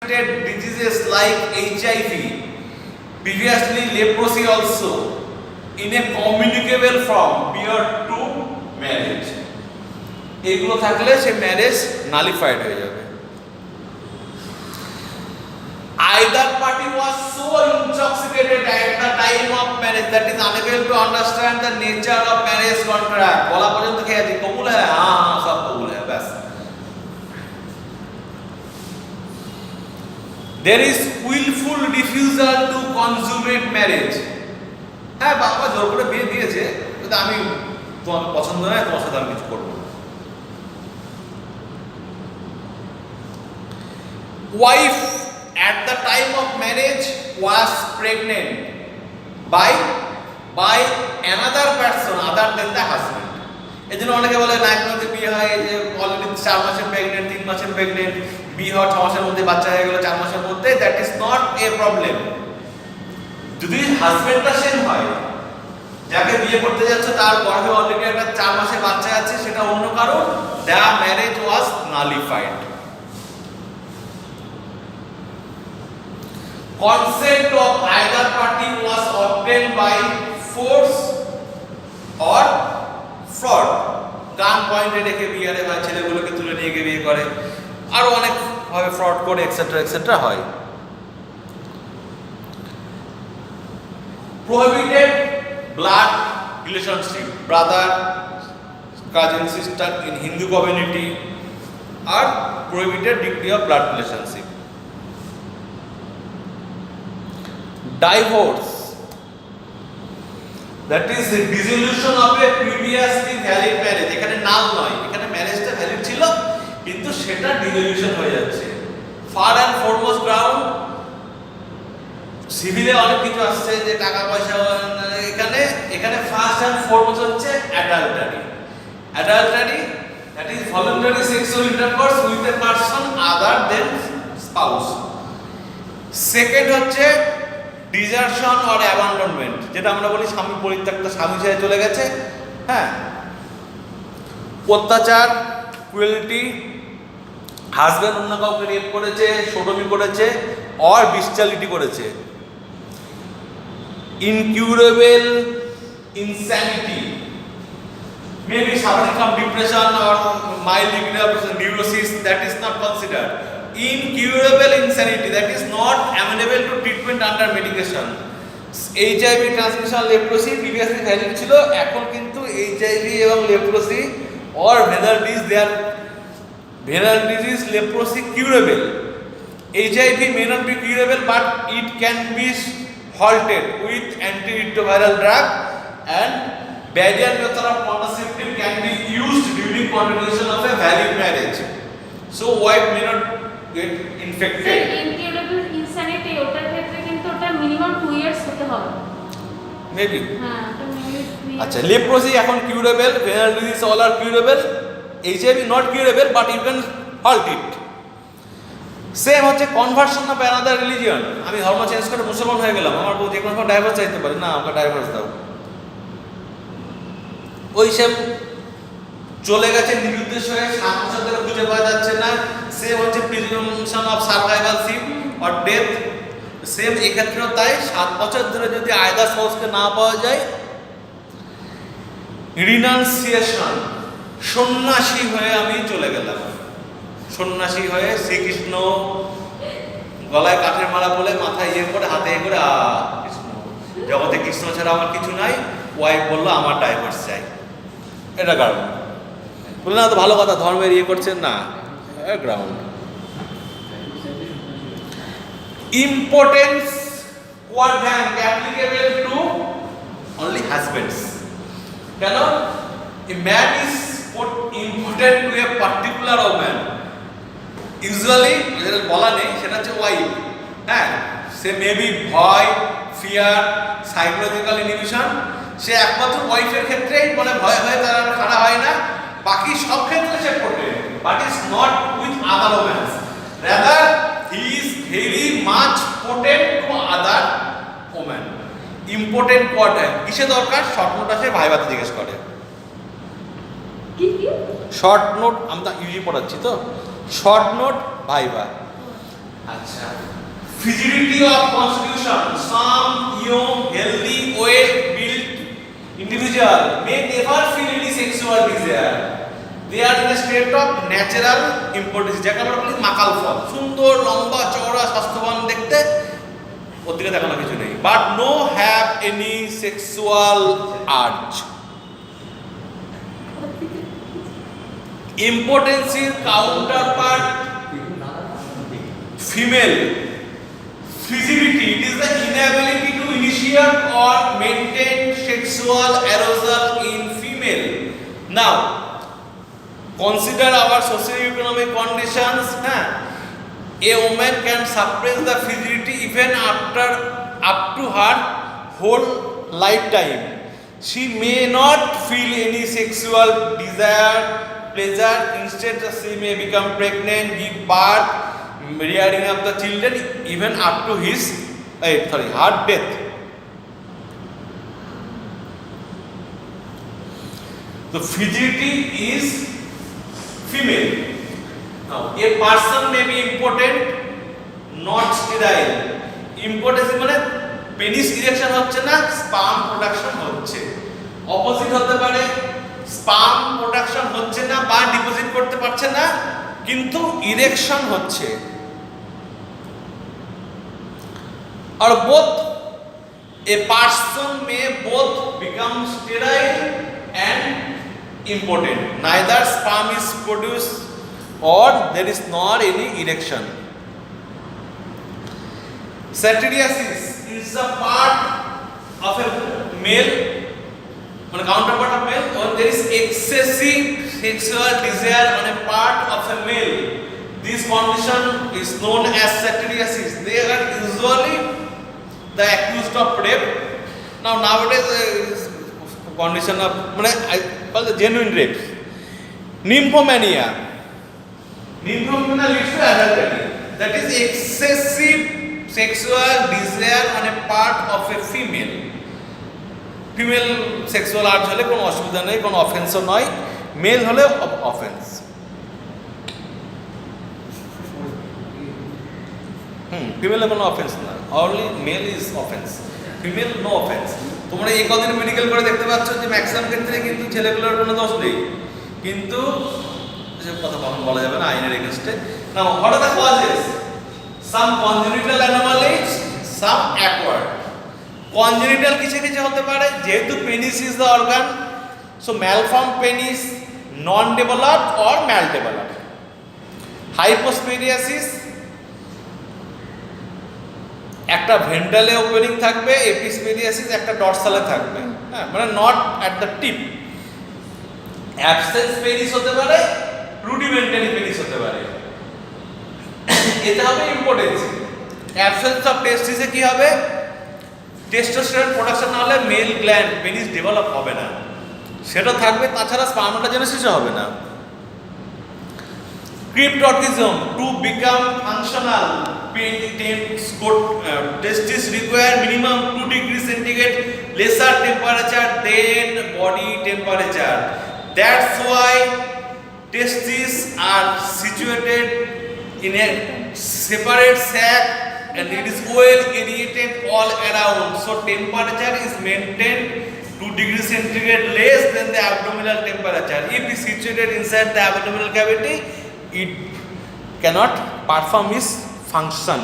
diseases like HIV, previously leprosy also, in a communicable form prior to marriage. এগুলো থাকলে সে marriage নালিফাইড হয়ে যাবে। Either party was so intoxicated at the time of marriage that is unable to understand the nature of marriage contract. বলা পর্যন্ত খেয়ে আছে কবুল হ্যাঁ হ্যাঁ সব কবুল হ্যাঁ ব্যাস। There is willful refusal to consummate marriage. হ্যাঁ বাবা জোর করে বিয়ে দিয়েছে কিন্তু আমি তোমার পছন্দ নয় তোমার সাথে আমি কিছু করবো না। Wife at the time of marriage was pregnant by another person other than the husband. এজন্য অনেকে বলে না একজনের বিয়ে হয় যে অলরেডি 4 মাসে প্রেগন্যান্ট 3 মাসে প্রেগন্যান্ট বিয়ে হওয়ার 6 মাসের মধ্যে বাচ্চা হয়ে গেল 4 মাসের মধ্যে, that is not a problem. যদি হাজবেন্ডটা সেম হয়, যাকে বিয়ে করতে যাচ্ছে তার গর্ভে অলরেডি একটা 4 মাসের বাচ্চা আছে, সেটা অন্য কারণ, the marriage was nullified. Consent of either party was obtained by force or fraud. গান পয়েন্টে রেখে বিয়ারে হয়, ছেলেগুলোকে তুলে নিয়ে গিয়ে বিয়ে করে, আরো অনেক ভাবে ফ্রড করে এক্সেট্রা এক্সেট্রা হয়। Prohibited blood relationship, brother, cousin, sister in Hindu community are prohibited degree of blood relationship. Divorce, that is the dissolution of a previously valid marriage. এখানে নাল নয়, এখানে ম্যারেজটা ভ্যালিড ছিল কিন্তু সেটা ডিসলিউশন হয়ে যাচ্ছে। ফার অ্যান্ড ফরমোস্ট গ্রাউন্ড, সিভিলে অনেক কিছু আসছে যে টাকা পয়সা, এখানে ফার্স্ট অ্যান্ড ফরমোস্ট হচ্ছে adultery. Adultery that is voluntary sexual intercourse with a person other than spouse. Second হচ্ছে ডিজার্শন অর অ্যাবান্ডনমেন্ট, যেটা আমরা বলি স্বামী পরিত্যক্ত, স্বামী ছেড়ে চলে গেছে। হ্যাঁ, অত্যাচার, ক্রুয়েলটি, হাজব্যান্ড অন্য কাউকে রেপ করেছে, সোডমি করেছে, অর বিস্টালিটি করেছে। ইনকিউরেবল ইনস্যানিটি, মেবি সাধারণ depression or mild degree of neurosis, that is not considered. Incurable insanity, that is not amenable to treatment under medication. HIV transmission leprosy previously valid ছিল, এখন কিন্তু HIV এবং leprosy or venereal disease, they are venereal disease, leprosy curable. HIV may not be curable but it can be halted with antiretroviral drug, and barrier method of contraceptive can be used during continuation of a valid marriage. So wife may not get infected. Incurable insanity ওটার ক্ষেত্রে কিন্তু ওটা minimum 2 years হতে হবে maybe. হ্যাঁ, ওটা minimum 2 years. আচ্ছা, leprosy এখন curable, venereal disease all are curable, HIV not curable but you can halt it. Same হচ্ছে কনভার্সন অফ অ্যানাদার রিলিজিয়ন, আমি ধর্ম চেঞ্জ করে মুসলমান হয়ে গেলাম, আমার বউ যে কোনো ডাইভোর্স চাইতে পারে, না আমাকে ডাইভোর্স দাও। ওই সেম চলে গেছে নিরুদ্দেশ হয়ে, 7 বছর ধরে খুঁজে পাওয়া যাচ্ছে না, সেম হচ্ছে প্রিজুমশন অফ সার্ভাইভালশিপ অর ডেথ। সেম এক্ষেত্রেও তাই, 7 বছর ধরে যদি আয়দার সোর্সকে না পাওয়া যায়, রিনাউন্সিয়েশন, সন্ন্যাসী হয়ে আমি চলে গেলাম, সন্ন্যাসী হয়ে শ্রীকৃষ্ণ গলায় কাঠের মালা বলে মাথায় ইয়ে করে হাতে ইয়ে করে কৃষ্ণ, জগতে কৃষ্ণ ছাড়া আমার কিছু নাই। ওয়াইফ বললো আমার ডাইভোর্স চাই, এটা কারণ বললেন না তো ভালো কথা, ধর্মের ইয়ে করছেন না, ground. Importance quadrant applicable to only husbands. কেন? A man is important to a particular woman, usually যেটা বলা নেই সেটা হচ্ছে ওয়াইফ। হ্যাঁ, সে মেবি ভয়, ফিয়ার, সাইকোলজিক্যাল ইনহিবিশন, সে একমাত্র ওয়াইফের ক্ষেত্রেই মানে ভয় হয়ে তারা খাড়া হয় না, বাকি সব ক্ষেত্রে সে important, but is not with other womans, rather he is very much potent to other woman. Important quadrant কিসে দরকার? শর্ট নোট আসে, ভাইভাতে জিজ্ঞেস করে। কি শর্ট নোট আমি তো ইউজি পড়াচ্ছি, তো শর্ট নোট ভাইভা আচ্ছা, frigidity of constitution. Some young, healthy, well-built individual may never feel any sexual desire. They are in a state of natural impotency. যাকে আমরা বলি মাকাল ফল, সুন্দর লম্বা চওড়া স্বাস্থ্যবান দেখতে, ওর দিকে দেখানো কিছু নেই, but no have any sexual urge. ইম্পোটেন্সির counterpart female frigidity. It is the inability to initiate or maintain sexual arousal in female. Now consider our socio-economic conditions. A woman can suppress the frigidity even after up to her whole lifetime. She may not feel any sexual desire, pleasure. Instead she may become pregnant, give birth, rearing up the children even up to her death. The frigidity is female. Now a person may be impotent, not sterile. Impotency মানে penis erection হচ্ছে না, sperm production হচ্ছে। Opposite হতে পারে, sperm production হচ্ছে না বা deposit করতে পারছে না, কিন্তু ইরেকশন হচ্ছে। और both a person may both become sterile and impotent. Neither sperm is produced or there is not any erection. Satyriasis is a part of a male, on a counterpart of male, or there is excessive sexual desire on a part of a male. This condition is known as satyriasis. They are usually the accused of rape. Now nowadays condition of I call the genuine rapes. Nymphomania. Nymphomania leads to adultery. That is excessive sexual desire on a part of a female. Female sexual urge হলে কোনো অসুবিধা নেই, কোনো অফেন্সও নয়। Mail হলে offence. ফিমেলে কোনো offence না, only male is offence, female no offence. তোমরা এই কদিন মেডিকেল করে দেখতে পাচ্ছ যে ম্যাক্সিমাম ক্ষেত্রে কিন্তু ছেলেগুলোর কোনো দোষ নেই, কিন্তু এসব কথা কখন বলা যাবে না আইনের এগেনস্টে। Now what are the causes? Some congenital anomalies, some awkward. Congenital কিছু কিছু হতে পারে, যেহেতু penis is the organ, so malform penis, non developed or mal developed. Hypospadiasis, একটা ভেন্ট্রালে ওপেনিং থাকবে, এপিস্পেডিয়াসিস একটা ডরসালে থাকবে, হ্যাঁ, মানে not at the tip. Absence penis হতে পারে, রুডিমেন্টারি পেনিস হতে পারে। এটা হবে ইম্পোটেন্সি। অ্যাবসেন্স অফ টেস্টিসে কি হবে? টেস্টোস্টেরন প্রোডাকশন না হলে মেল গ্ল্যান্ড পেনিস ডেভেলপ হবে না, সেটা থাকবে, তাছাড়া স্পার্মাটোজেনেসিসও হবে না। Cryptorchism, to become functional, testes require minimum 2 degrees centigrade lesser temperature than body temperature. That's why testes are situated in a separate sac and it is well aerated all around. So temperature is maintained 2 degrees centigrade less than the abdominal temperature. If it is situated inside the abdominal cavity, it cannot perform its function.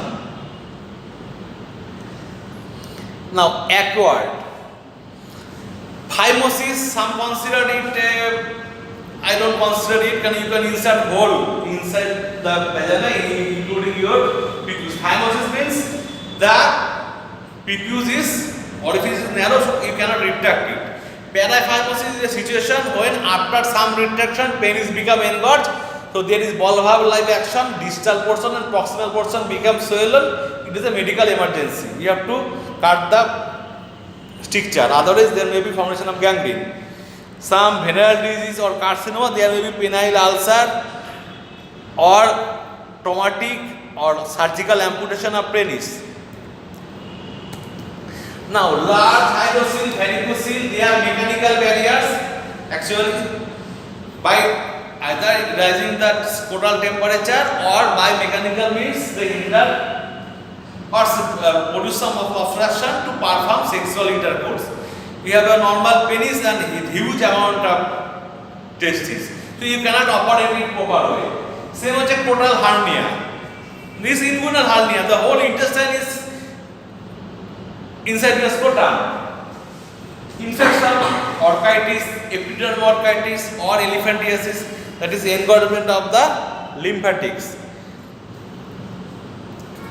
Now acquired phimosis, some consider it, I don't consider it, you can insert hole inside the vagina including your prepuce. Phimosis means the prepuce is orifice is narrow, so you cannot retract it. Paraphimosis is a situation when after some retraction penis become engorged, so there is ball valve like action, distal portion and proximal portion become swollen. It is a medical emergency. You have to cut the stricture, otherwise there may be formation of gangrene. Some venereal disease or carcinoma, there may be penile ulcer or traumatic or surgical amputation of penis. Now large hydrocele, varicocele, they are mechanical barriers. Actually by either rising the total temperature or by mechanical means they hinder or produce some obstruction to perform sexual intercourse. You have a normal penis and huge amount of testes, so you cannot operate it proper way. Same হচ্ছে total hernia. This inguinal hernia, the whole intestine is inside the scrotum. Infection, orchitis, epidermal orchitis or elephantiasis, that is engorgement of the lymphatics.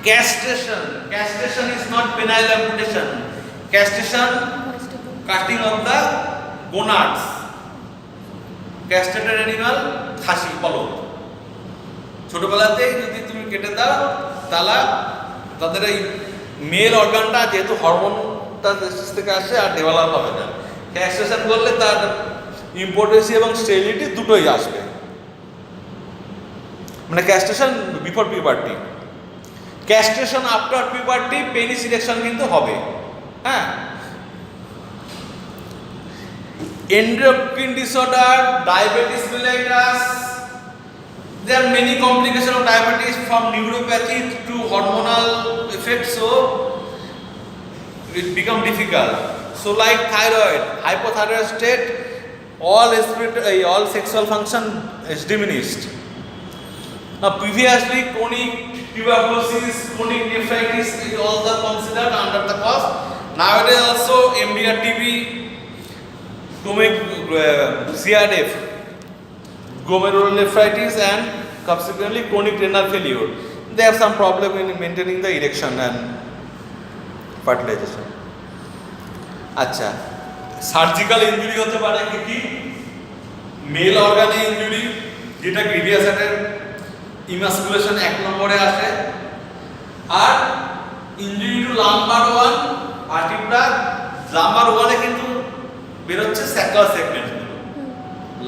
Castration. Castration is not penile amputation. Castration, cutting of the gonads. Castrated animal, খাসি পলক। ছোটবেলাতেই যদি তুমি কেটে দাও তাহলে তাদের এই mail অর্গানটা যেহেতু হরমোনটা থেকে আসে আর ডেভেলপ হবে না। ক্যাস্ট্রেশন করলে তার ইম্পোর্টেন্সি এবং স্টেরিলিটি দুটোই আসবে। মানে castration before puberty, castration after puberty, penis erection কিন্তু হবে। হ্যাঁ, endocrine disorder, diabetes mellitus, there are many complications of diabetes from neuropathy to hormonal effects, so it become difficult. So like thyroid, hypothyroid state, all sexual function is diminished. Now previously chronic tuberculosis, chronic nephritis is also considered under the cause. Nowadays also MDR TB, CRF, glomerulonephritis and subsequently chronic renal failure. They have some problem in maintaining the erection and fertilization. আচ্ছা, surgical injury হতে পারে কি? Male অর্গানে injury, যেটা grievous attack emasculation 1 নম্বরে আসে, আর injury to lumbar one articular. Lumbar ওয়ানে কিন্তু বেরোচ্ছে স্যাকুলার সেগমেন্টগুলো,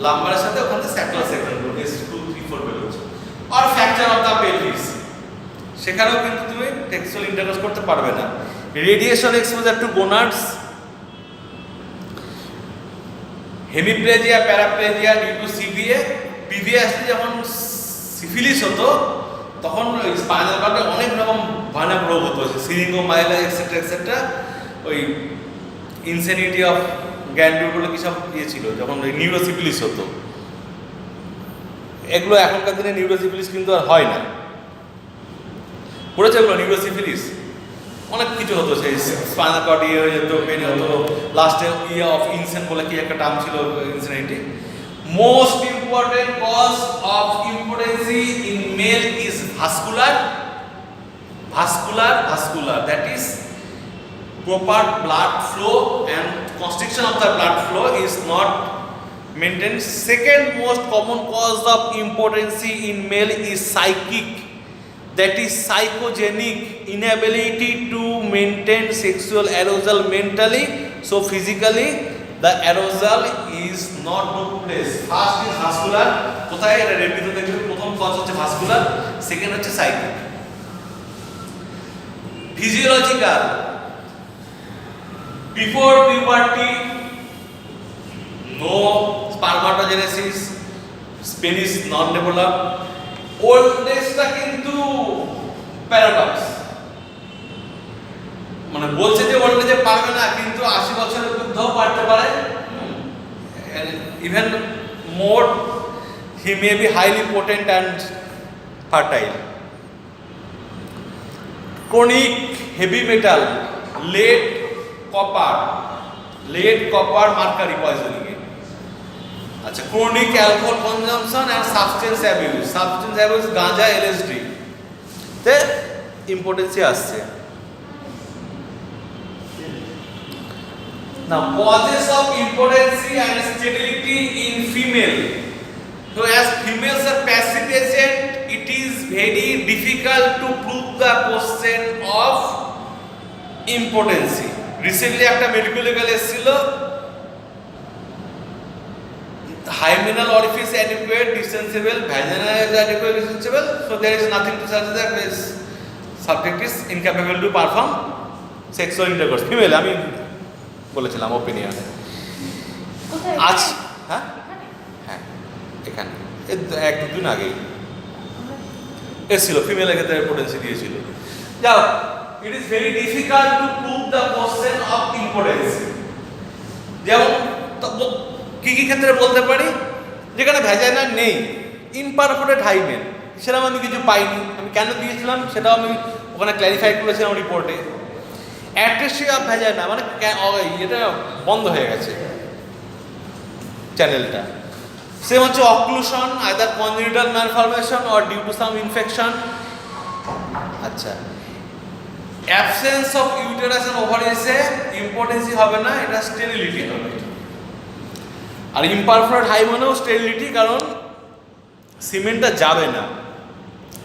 লাম্বারের সাথে ওখানে স্যাকুলার সেগমেন্টগুলো S2, 3, 4 বেরোচ্ছে। আর ফ্র্যাকচার অফ দ্য পেলভিস, সেখানেও কিন্তু তুমি সেক্সুয়াল ইন্টারকোর্স করতে পারবে না। Radiation exposure to gonads, hemiplegia, paraplegia due to CVA. Previously যখন সিফিলিস হতো তখন ওই স্পাইনাল কর্ডে অনেক রকম ভয়ানক রোগ হতো, সিরিঙ্গোমাইলা এক্সেট্রা এক্সেট্রা। ওই ইনসেনিটি অফ গ্যান্ডুল বলে কি সব ছিল যখন ওই নিউরোসিফিলিস হতো। এগুলো এখনকার দিনে নিউরোসিফিলিস কিন্তু আর হয় না। পড়েছে এগুলো নিউরোসিফিলিস, অনেক কিছু হতো, সেই স্পাইনাল কর্ড ইয়ে হয়ে যেত, পেন হতো, লাস্টে ইয়ে অফ ইনসেন বলে কি একটা টার্ম ছিল insanity. Most important cause of impotency in male is vascular, that is proper blood flow and constriction of the blood flow is not maintained. Second most common cause of impotency in male is psychic, that is psychogenic, inability to maintain sexual arousal mentally, so physically the arousal is not took place. First is vascular, কোথায় এটা রেডিতে দেখবে, প্রথম cause হচ্ছে vascular, second হচ্ছে psychic. Physiological, before puberty no spermatogenesis, penis non developed, old age টা কিন্তু paradox, মানে বলছে যে ওল্ড এজে পারবে না কিন্তু 80 বছরের বৃদ্ধও পারতে পারে। even more he may be highly potent and fertile. Chronic heavy metal, lead, copper, mercury poisoning. আচ্ছা, chronic alcohol consumption and substance abuse, গাঁজা, LSD তে ইম্পোর্টেন্সি আসছে। Now causes of impotency and sterility in female. So as females are passive agent, it is very difficult to prove the question of impotency. Recently একটা medical এসেছিল, hymenal orifice adequate, distensible, vaginal is adequate, distensible, so there is nothing to suggest that this subject is incapable to perform sexual intercourse. Female আমি বলেছিলাম opinion. আজ হ্যাঁ এখানে এক দুদিন আগেই এসেছিল, ফিমেলের ক্ষেত্রে পোটেন্সি দিয়েছিল। যাও, it is very difficult to prove the question of importancy. যেমন কি কি ক্ষেত্রে বলতে পারি, যেখানে ভ্যাজাইনা নেই, ইমপারফেক্ট হাইমেন, সেরকম আমি কিছু পাইনি। আমি কেন দিয়েছিলাম সেটাও আমি ওখানে ক্ল্যারিফাই করেছিলাম রিপোর্টে। অ্যাট্রেসিয়া অফ ভ্যাজাইনা মানে এটা বন্ধ হয়ে গেছে চ্যানেলটা। সেম হচ্ছে occlusion, either congenital malformation or due to some infection. আচ্ছা, অ্যাবসেন্স অফ ইউটেরাস এন্ড ওভারিসে ইম্পোর্টেন্সি হবে না, এটা স্টেরিলিটি হবে। আর ইমপারফেক্ট হাইমেনেও স্টেরিলিটি, কারণ সিমেন্টটা যাবে না।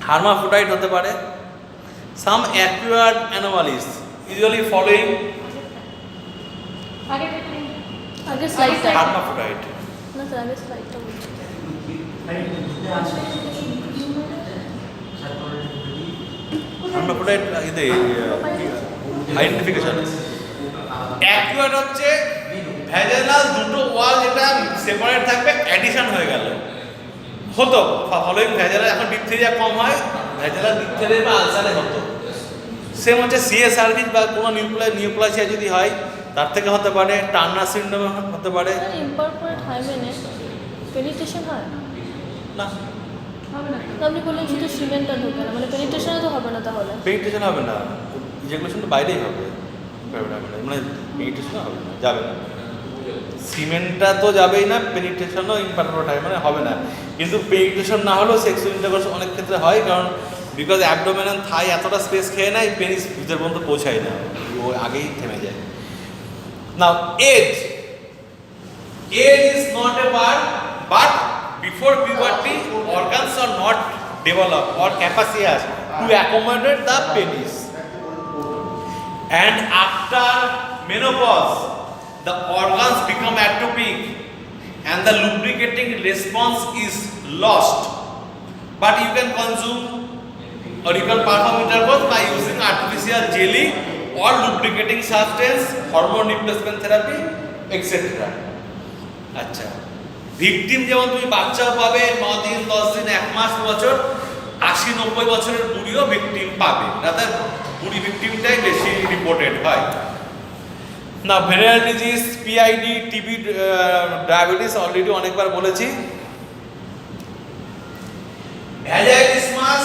হার্মাফ্রোডাইট হতে পারে। সাম অ্যাকুয়ার্ড অ্যানোমালিস ইউজুয়ালি ফলোইং আগে স্লাইডটা হার্মাফ্রোডাইট। না স্যার, আগে স্লাইডটা বলছি। হার্মাফ্রোডাইট ইদে আইডেন্টিফিকেশন। অ্যাকুয়ার্ড হচ্ছে ভ্যাজাইনাল দুটো ওয়াল যেটা সেপারেট থাকবে, অ্যাডিশন হয়ে গেল। হতো ফলোইং ভ্যাজাইনাল, এখন ডিপথেরিয়া কম হয়, ভ্যাজাইনাল ডিপথেরিয়া বা আলসারে হতো। সেম হচ্ছে সিএ সার্ভিস বা কোনো নিউপ্লাসিয়া যদি হয় তার থেকে হতে পারে, টার্নার সিনড্রোম হতে পারে। ইমপারফেক্ট হাইমেনে পেনিট্রেশন হয় না, হবে না। আপনি বললেন শুধু সিমেন্টটা ঢোকে না, মানে পেনিট্রেশনও তো হবে না তাহলে। পেনিট্রেশন হবে না, ইজাকুলেশন তো বাইরেই হবে, মানে পেনিট্রেশন হবে না, যাবে না। সিমেন্টটা তো যাবেই না, পেনিট্রেশনও ইমপারফেক্ট হয় মানে হবে না। কিন্তু পেনিট্রেশন না হলেও সেক্সুয়াল ইন্টারকোর্স অনেক ক্ষেত্রে হয়, কারণ বিকজ অ্যাবডোমেন এন্ড থাই এতটা স্পেস খেয়ে নেয়, পেনিস ভিতর পর্যন্ত পৌঁছায় না, ও আগেই থেমে যায়। নাও age is not a bar, but before puberty organs are not developed or capacious to accommodate the penis, and after menopause the organs become atrophic and the lubricating response is lost, but you can consume or you can perform intercourse by using artificial jelly or lubricating substance, hormone replacement therapy, etc. আচ্ছা, victim যেমন তুমি বাচ্চাও পাবে 9 দিন 10 দিন 1 মাস বছর, 80-90 বছরের বুড়িও victim পাবে, রাদার বুড়ি ভিকটিমটাই বেশি রিপোর্টেড হয় না। Venereal disease, PID, TB, diabetes already অনেকবার বলেছি। Vaginismus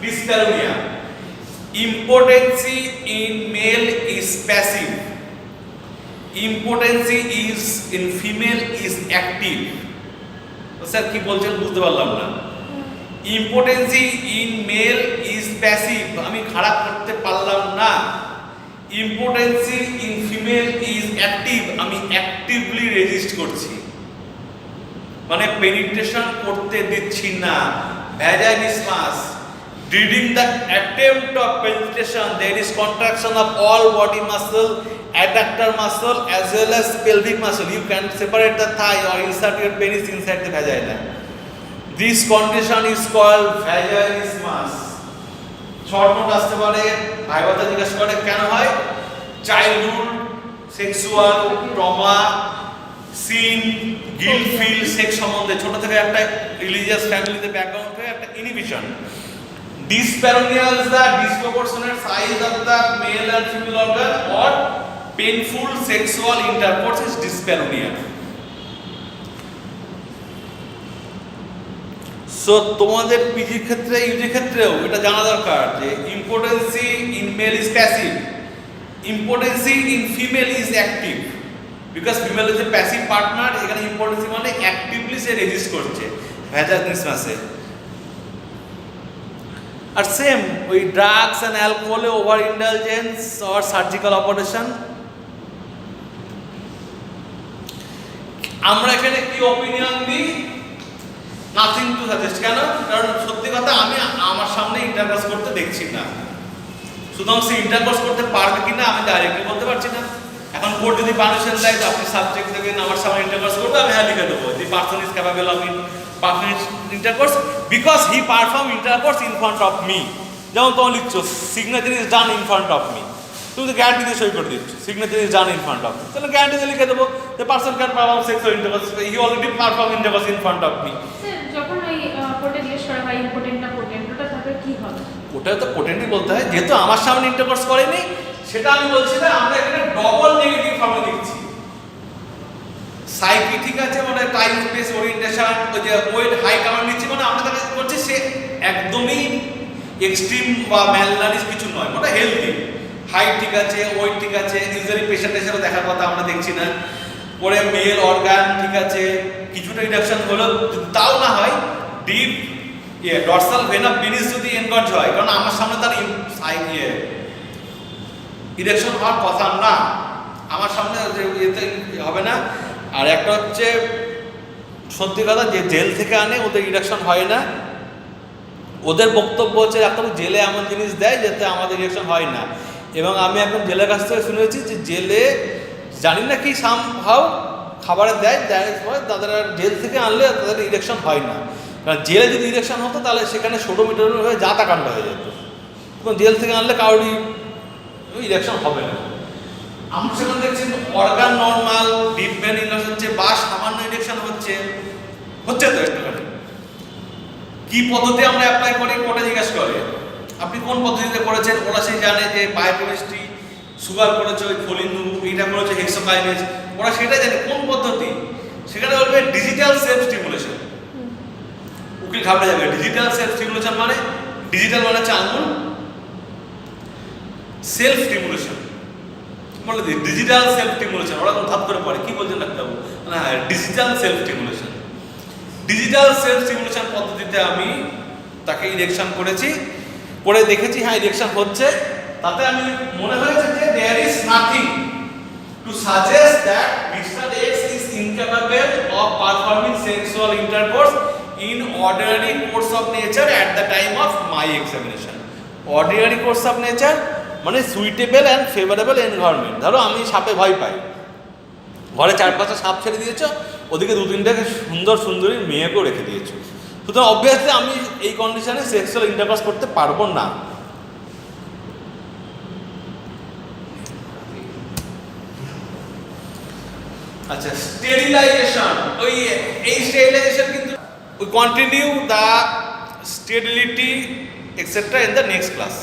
dyspareunia, impotency in male is passive, impotency is in female is active। Sir কি বলছেন বুঝতে পারলাম না। impotency in male is passive, আমি খারাপ করতে পারলাম না। impotency in female is active, আমি অ্যাক্টিভলি রেজিস্ট করছি, মানে পেনিট্রেশন করতে দিচ্ছি না। ভ্যাজাইনিসমাস, during the attempt of penetration there is contraction of all body muscle, adductor muscle as well as pelvic muscle. You can separate the thigh or insert your penis inside the vagina. This condition is called vaginismus. Short note আসতে পারে, ভাইবাতে জিজ্ঞাসা করে কেন হয়। Childhood sexual trauma, sin, guilt feel, sex সম্বন্ধে ছোট থেকে একটা রিলিজিয়াস ফ্যামিলিতে ব্যাকগ্রাউন্ড হয়ে একটা inhibition. Dyspareunia is the disproportionate size of the male and female organ or painful sexual intercourse is dyspareunia. So তোমাদের পিজির ক্ষেত্রে ইউজি ক্ষেত্রেও এটা জানা দরকার যে impotency in male is passive, impotency in female is active, because female is a passive partner. এখানে impotency মানে actively সে রেজিস্ট করছে ভ্যাজাইনিসমাসে। আর সেম ওই ড্রাগস অ্যান্ড অ্যালকোহলে over indulgence or surgical operation. আমরা এখানে কি অপিনিয়ন দিই, নাথিং টু সাজেস্ট। কেন? কারণ সত্যি কথা আমি আমার সামনে ইন্টারকোর্স করতে দেখছি না, সুতরাং সে ইন্টারকোর্স করতে পারবে কিনা আমি ডাইরেক্টলি বলতে পারছি না। এখন কোর্ট যদি পারমিশন দেয় যে আপনি সাবজেক্ট দেবেন আমার সামনে ইন্টারকোর্স করবে, আমি হ্যাঁ লিখে দেবো the person is capable of performing intercourse because he perform intercourse in front of me. যেমন তোমার লিখছো signature is done in front of me, তুমি তো গ্যারান্টি দিয়ে সই করে দিচ্ছ signature is done in front of me, তাহলে গ্যারান্টি দিয়ে লিখে দেবো the person can perform sexual intercourse, he already perform intercourse in front of me. যখন ওই করা হয় ইম্পোর্টেন্ট না পোটেন্ট, ওটা তাহলে কি হবে? ওটা তো পোটেন্টই বলতে হয়, যেহেতু আমার সামনে ইন্টারকোর্স করেনি সেটা আমি বলছি না, আমরা এখানে ডবল নেগেটিভ ফর্মে লিখছি। সাইকি ঠিক আছে, মানে টাইম স্পেস ওরিয়েন্টেশন, ওই যে ওয়েট হাইট আমরা নিচ্ছি, মানে আমরা তাকে করছি সে একদমই এক্সট্রিম বা ম্যালনারিশ কিছু নয়, মানে হেলদি, হাইট ঠিক আছে, ওয়েট ঠিক আছে, ইউজুয়ালি পেশেন্ট হিসেবে দেখার কথা আমরা দেখছি না। পরে মেল অর্গান ঠিক আছে, কিছুটা রিডাকশন হলো, তাও না হয় deep dorsal vein of penis যদি এনগর্জ হয়, কারণ আমার সামনে তার ইরেকশন হওয়ার কথা না, আমার সামনে এতে হবে না। আর একটা হচ্ছে সত্যি কথা, যে জেল থেকে আনে ওদের ইরেকশন হয় না, ওদের বক্তব্য হচ্ছে ডাক্তার জেলে এমন জিনিস দেয় যাতে আমাদের ইরেকশন হয় না। এবং আমি একদম জেলের কাছ থেকে শুনেছি যে জেলে জানি না কি সামহাউ খাবারে দেয় তাদের আর জেল থেকে আনলে তাদের ইরেকশন হয় না, কারণ জেলে যদি ইরেকশন হতো তাহলে সেখানে সোডোমিটার হয়ে যাতাকাণ্ড হয়ে যেত, এবং জেল থেকে আনলে কারোরই ইরেকশন হবে না। আমরা সেখানে দেখছি অর্গান নর্মাল, ডিপ ভেন ইনলেস হচ্ছে বা সামান্য ইরেকশন হচ্ছে তো একটুখানি। কি পদ্ধতি আমরা অ্যাপ্লাই করি কোটা জিজ্ঞাসা করে, আপনি কোন পদ্ধতিতে করেছেন, ওরা সেই জানে যে বায়োকেমিস্ট্রি, সুগার করেছে, ওই ফলিন এইটা করেছে হেক্সোকাইনেজ, ওরা সেটা জানে কোন পদ্ধতি। সেখানে বলবে ডিজিটাল সেলফ স্টিমুলেশন, উকিল ঘাবড়ে যাবে। ডিজিটাল সেলফ স্টিমুলেশন মানে, ডিজিটাল মানে হচ্ছে আঙুল, সেলফ স্টিমুলেশন বলে ডিজিটাল সেলফ স্টিমুলেশন, ওরা ধাপ করে পড়ে কি বলছেন ডাক্তারবাবু, না digital self stimulation. Digital self stimulation পদ্ধতিতে আমি তাকে ইরেকশন করেছি, করে দেখেছি হ্যাঁ ইরেকশন হচ্ছে, তাতে আমি মনে হয়েছে যে there is nothing to suggest that mister X is incapable of performing sexual intercourse in ordinary course of nature at the time of my examination. Ordinary course of nature মানে সুইটেবল অ্যান্ড ফেভারেবল এনভায়রনমেন্ট। ধরো আমি সাপে ভয় পাই, ঘরে 4-5টা সাপ ছেড়ে দিয়েছ, ওদিকে 2-3টাকে সুন্দর সুন্দরী মেয়েকেও রেখে দিয়েছো, সুতরাং অবভিয়াসলি আমি এই কন্ডিশনে সেক্সুয়াল ইন্টারকোর্স করতে পারবো না। আচ্ছা, স্টেরিলাইজেশন, এই স্টেরিলাইজেশন কিন্তু we continue the sterility etc in the next class.